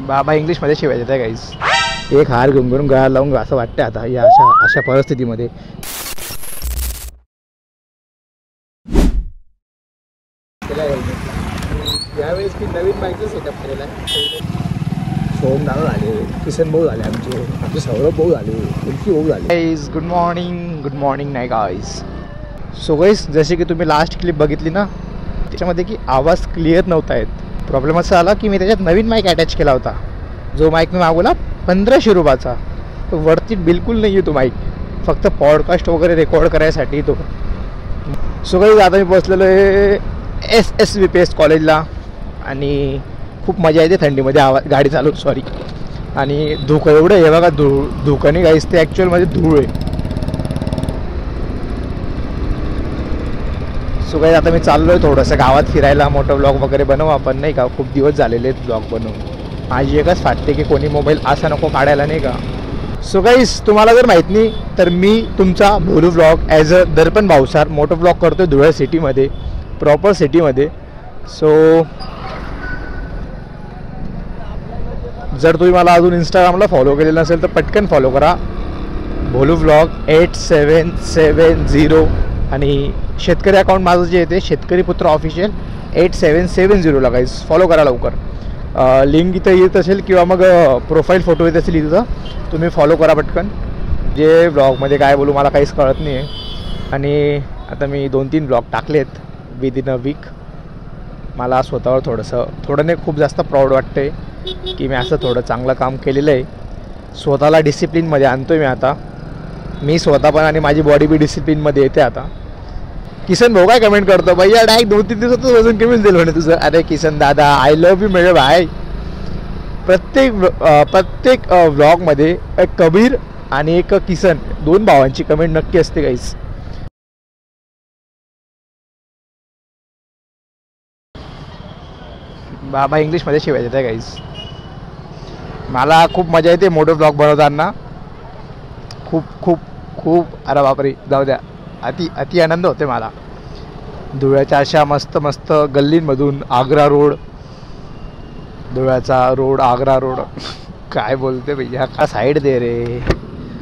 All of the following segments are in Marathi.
बाबा इंग्लिशमध्ये शिवायचं आहे गाईस. एक हार गुंगरून गळा लावून असं वाटतं आता या अशा परिस्थितीमध्ये. यावेळेस मी नवीन बाईकचं सेटअप केलेला आहे. सोम दादा झाले, किसन भाऊ झाले, आमचे सौरभ भाऊ झाले, उल्फी भाऊ झाले. गाईज गुड मॉर्निंग नाही गाईज. सो गाईज जसे की तुम्ही लास्ट क्लिप बघितली ना, त्याच्यामध्ये की आवाज क्लिअर नव्हता येत. प्रॉब्लेम असा आला की मी त्याच्यात नवीन माईक अटॅच केला होता. जो माईक मी मागवला 1500 रुपयाचा. तो वरती बिलकुल नाही आहे तो माईक, फक्त पॉडकास्ट वगैरे रेकॉर्ड करायसाठी तो. सो गाईज आता मी बसलेलो आहे SSVPS कॉलेजला आणि खूप मजा येते थंडीमध्ये गाडी चालू आणि धुकं एवढं आहे बघा. धुकं नाही गाईस, ते ॲक्च्युअलमध्ये धूळ आहे. सो गाईस आता मी चाललो आहे थोडंसं गावात फिरायला. मोठं ब्लॉग वगैरे बनवू आपण, नाही का. खूप दिवस झालेले आहेत ब्लॉग बनवून. माझी एकच फाटते की कोणी मोबाईल असा नको काढायला, नाही का. सो गाईस तुम्हाला जर माहीत नाही तर मी तुमचा भोलू ब्लॉग ॲज अ दर्पण भाऊसार मोठं ब्लॉग करतो धुळे सिटीमध्ये, प्रॉपर सिटीमध्ये. सो जर तुम्ही मला अजून इंस्टाग्रामला फॉलो केलेलं नसेल तर पटकन फॉलो करा. भोलू ब्लॉग 8770 आणि शेतकरी अकाउंट माझं जे येते शेतकरी पुत्र ऑफिशियल 8770 गाईस. फॉलो करा लवकर. लिंक इथं येत असेल किंवा मग प्रोफाईल फोटो येत असेल इथं, तुम्ही फॉलो करा पटकन. जे ब्लॉगमध्ये काय बोलू मला काहीच कळत नाही आहे. आणि आता मी 2-3 ब्लॉग टाकलेत विदिन अ वीक. मला स्वतःवर थोडं नाही खूप जास्त प्राऊड वाटते की मी असं थोडं चांगलं काम केलेलं आहे. स्वतःला डिसिप्लिनमध्ये आणतो आहे मी आता. मी स्वतः पण आणि माझी बॉडी बी डिसिप्लिनमध्ये येते आता. किसन भाऊ काय कमेंट करतो, भैया डायरेक्ट 2-3 दिवसातच वजन कमी दिलं म्हणे तुझं. अरे किसन दादा, आय लव्ह यू मेरे भाई. प्रत्येक व्लॉगमध्ये एक कबीर आणि एक किसन, 2 भावांची कमेंट नक्की असते गाईस. बाबा इंग्लिशमध्ये शिवायचं आहे गाईस. मला खूप मजा येते मोठं ब्लॉग बनवताना. खूप अरे बापरे जाऊ द्या, अति आनंद होते मला. धुळ्याच्या अशा मस्त गल्लींमधून आग्रा रोड, धुळ्याचा रोड, आग्रा रोड काय बोलते भैया, का साईड दे रे.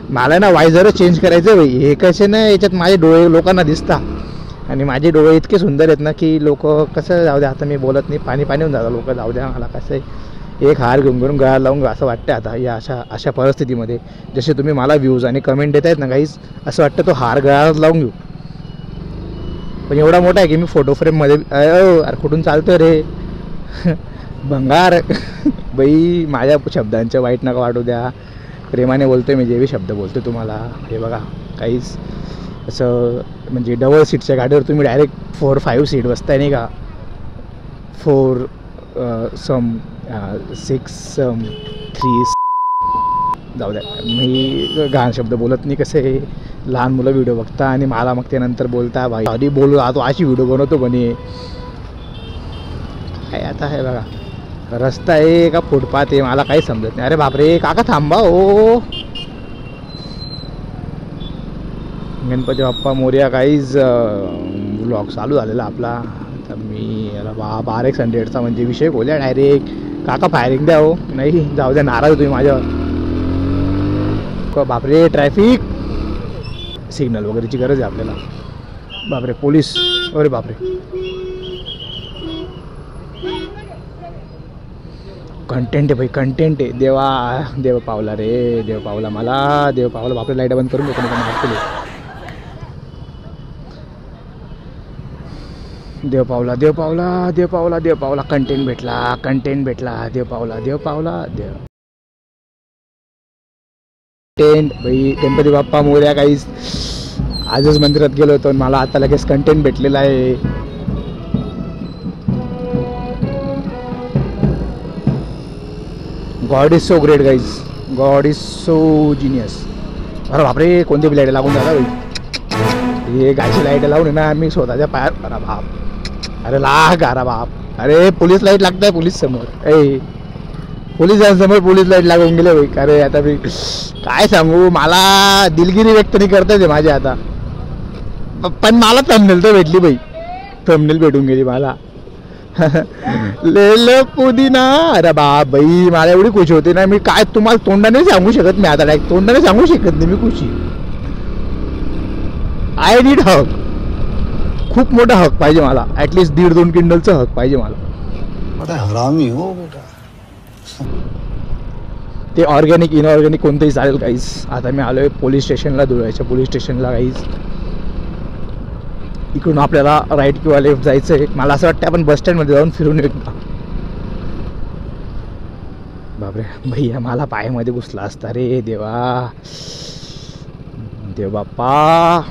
मला ना वायझरच चेंज करायचं भाई. हे कसे ना याच्यात माझे डोळे लोकांना दिसतात आणि माझे डोळे इतके सुंदर आहेत ना की लोक कसं जाऊ द्या. आता मी बोलत नाही, पाणी होऊन जातं लोक. जाऊ द्या, मला कसं आहे एक हार गुंगरून गळा लावून असं वाटतं आता या अशा परिस्थितीमध्ये. जसे तुम्ही मला व्ह्यूज आणि कमेंट देत आहेत ना गाईज, असं वाटतं तो हार गळा लावून घेऊ. पण एवढा मोठा आहे की मी फोटो फ्रेममध्ये अरे कुठून चालतो रे भंगार बाई. माझ्या शब्दांच्या वाईट नका वाटू द्या. प्रेमाने बोलतोय मी, जे बी शब्द बोलतो तुम्हाला. हे बघा काहीच असं म्हणजे डबल सीटच्या गाडीवर तुम्ही डायरेक्ट 4-5 सीट बसताय, नाही का. 4 सम 6 3 जाऊ द्या. मी घाण शब्द बोलत नाही. कसे लहान मुलं व्हिडिओ बघता आणि मला मग त्यानंतर बोलता भाई आधी बोलू तो अशी व्हिडिओ बनवतो म्हणे. काय आता हे बघा रस्ता आहे का फुटपाथ आहे मला काही समजत नाही. अरे बापरे काका थांबा हो. गणपती बाप्पा मोरया. काहीच व्लॉग चालू झालेला आपला. तर मी याला बाबा RX 100चा म्हणजे विषय बोलूया डायरेक्ट. काका फायरिंग द्या हो. नाही जाऊ द्या, नाराज तुम्ही माझ्यावर. बापरे ट्रॅफिक सिग्नल वगैरेची गरज आहे आपल्याला. बापरे पोलीस, अरे बापरे. कंटेंट आहे भाई, कंटेंट आहे. देव पावला रे, देव पावला मला, देव पावला. बापरे लाईट बंद करून देतो मारतो. देव पावला कंटेंट भेटला. देव पावला कंटेंट भाई. गणपती बाप्पा मोरया. काहीच आजच मंदिरात गेलो होतो, मला आता लगेच कंटेंट भेटलेला आहे. God is so great guys, God is so genius. अरे बापरे कोणती लाईट लागून झाला भाई. हे गायची लाईट लावून ना मी स्वतःच्या पायात. अरे बाप, अरे लाग, अरे बाप. अरे पोलीस लाईट लागताय पोलीस समोर. पोलिसांसमोर पोलीस लाईट लागून गेले भाई. अरे आता मी काय सांगू, मला दिलगिरी व्यक्त नाही करता येते माझ्या आता. पण मला थंबनेल तर भेटली भाई. थंबनेल भेटून गेली मला. लेलं पुदिना. अरे बाई मला एवढी खुशी होती ना, मी काय तुम्हाला तोंडाने सांगू शकत नाही. आता डायरेक्ट तोंडाने सांगू शकत नाही मी खुशी. आय नीड हक. खूप मोठा हक पाहिजे मला. ॲटलिस्ट 1.5-2 किंडलचा हक पाहिजे मला. हरामी हो बेटा. ते ऑर्गॅनिक इनऑर्गॅनिक कोणतंही चालेल काहीच. आता मी आलोय पोलीस स्टेशनला, धुळ्याच्या पोलीस स्टेशनला काहीच. इकडून आपल्याला राईट किंवा लेफ्ट जायचं आहे. मला असं वाटतं आपण बस स्टँडमध्ये जाऊन फिरून येऊ एकदा. बापरे भैया मला पायामध्ये घुसला असता रे देवा. देव बाप्पा.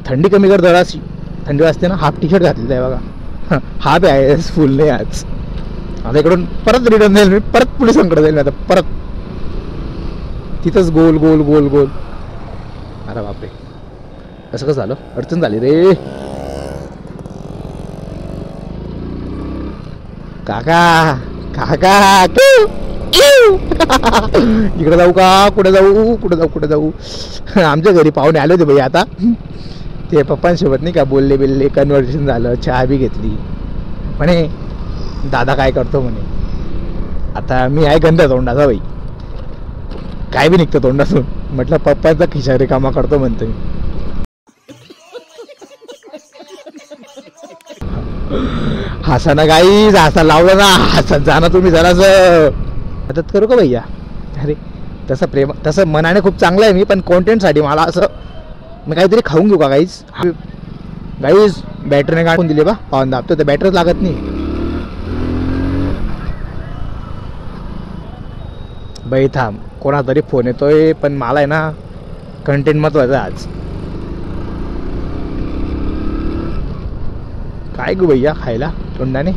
थंडी कमी कर जराशी. थंडी वाजते ना. हाफ टी शर्ट घातलेलं आहे बघा. हाफ आहे फुल नाही आज. आता इकडून परत रिटर्न जाईल मी. परत पोलिसांकडे जाईल मी आता परत. तिथंच गोल गोल गोल गोल. अरे बापरे कसं कसं झालं. अडचण झाली रे. काका काका. इकडे जाऊ का कुठे जाऊ कुठे जाऊ कुठे जाऊ. आमच्या घरी पाहुणे आले होते भाई. आता ते पप्पांसोबत नाही का बोलले बिल्ले कन्व्हर्सेशन झालं. चहा बी घेतली. म्हणे दादा काय करतो म्हणे. आता मी आहे गंधा तोंडाचा भाई. काय बी निघतं तोंडातून. म्हटलं पप्पांचा खिशा रिकामा करतो म्हणतो मी. हसा ना गाईज. हसा लावलं ना. हसत जा ना तुम्ही जरासं. मदत करू का भैया. अरे तसं प्रेम तसं मनाने खूप चांगलं आहे मी. पण कॉन्टेंटसाठी मला असं मी काहीतरी खाऊन घेऊ का गाईज. गाईज बॅटरीने काढून दिली बा. ऑन दाबतो तर बॅटरीच लागत नाही. बाई थांब कोणा तरी फोन येतोय. पण मला आहे ना कंटेंट महत्वाचं आहे आज. काय गो भैया खायला तोंडाने.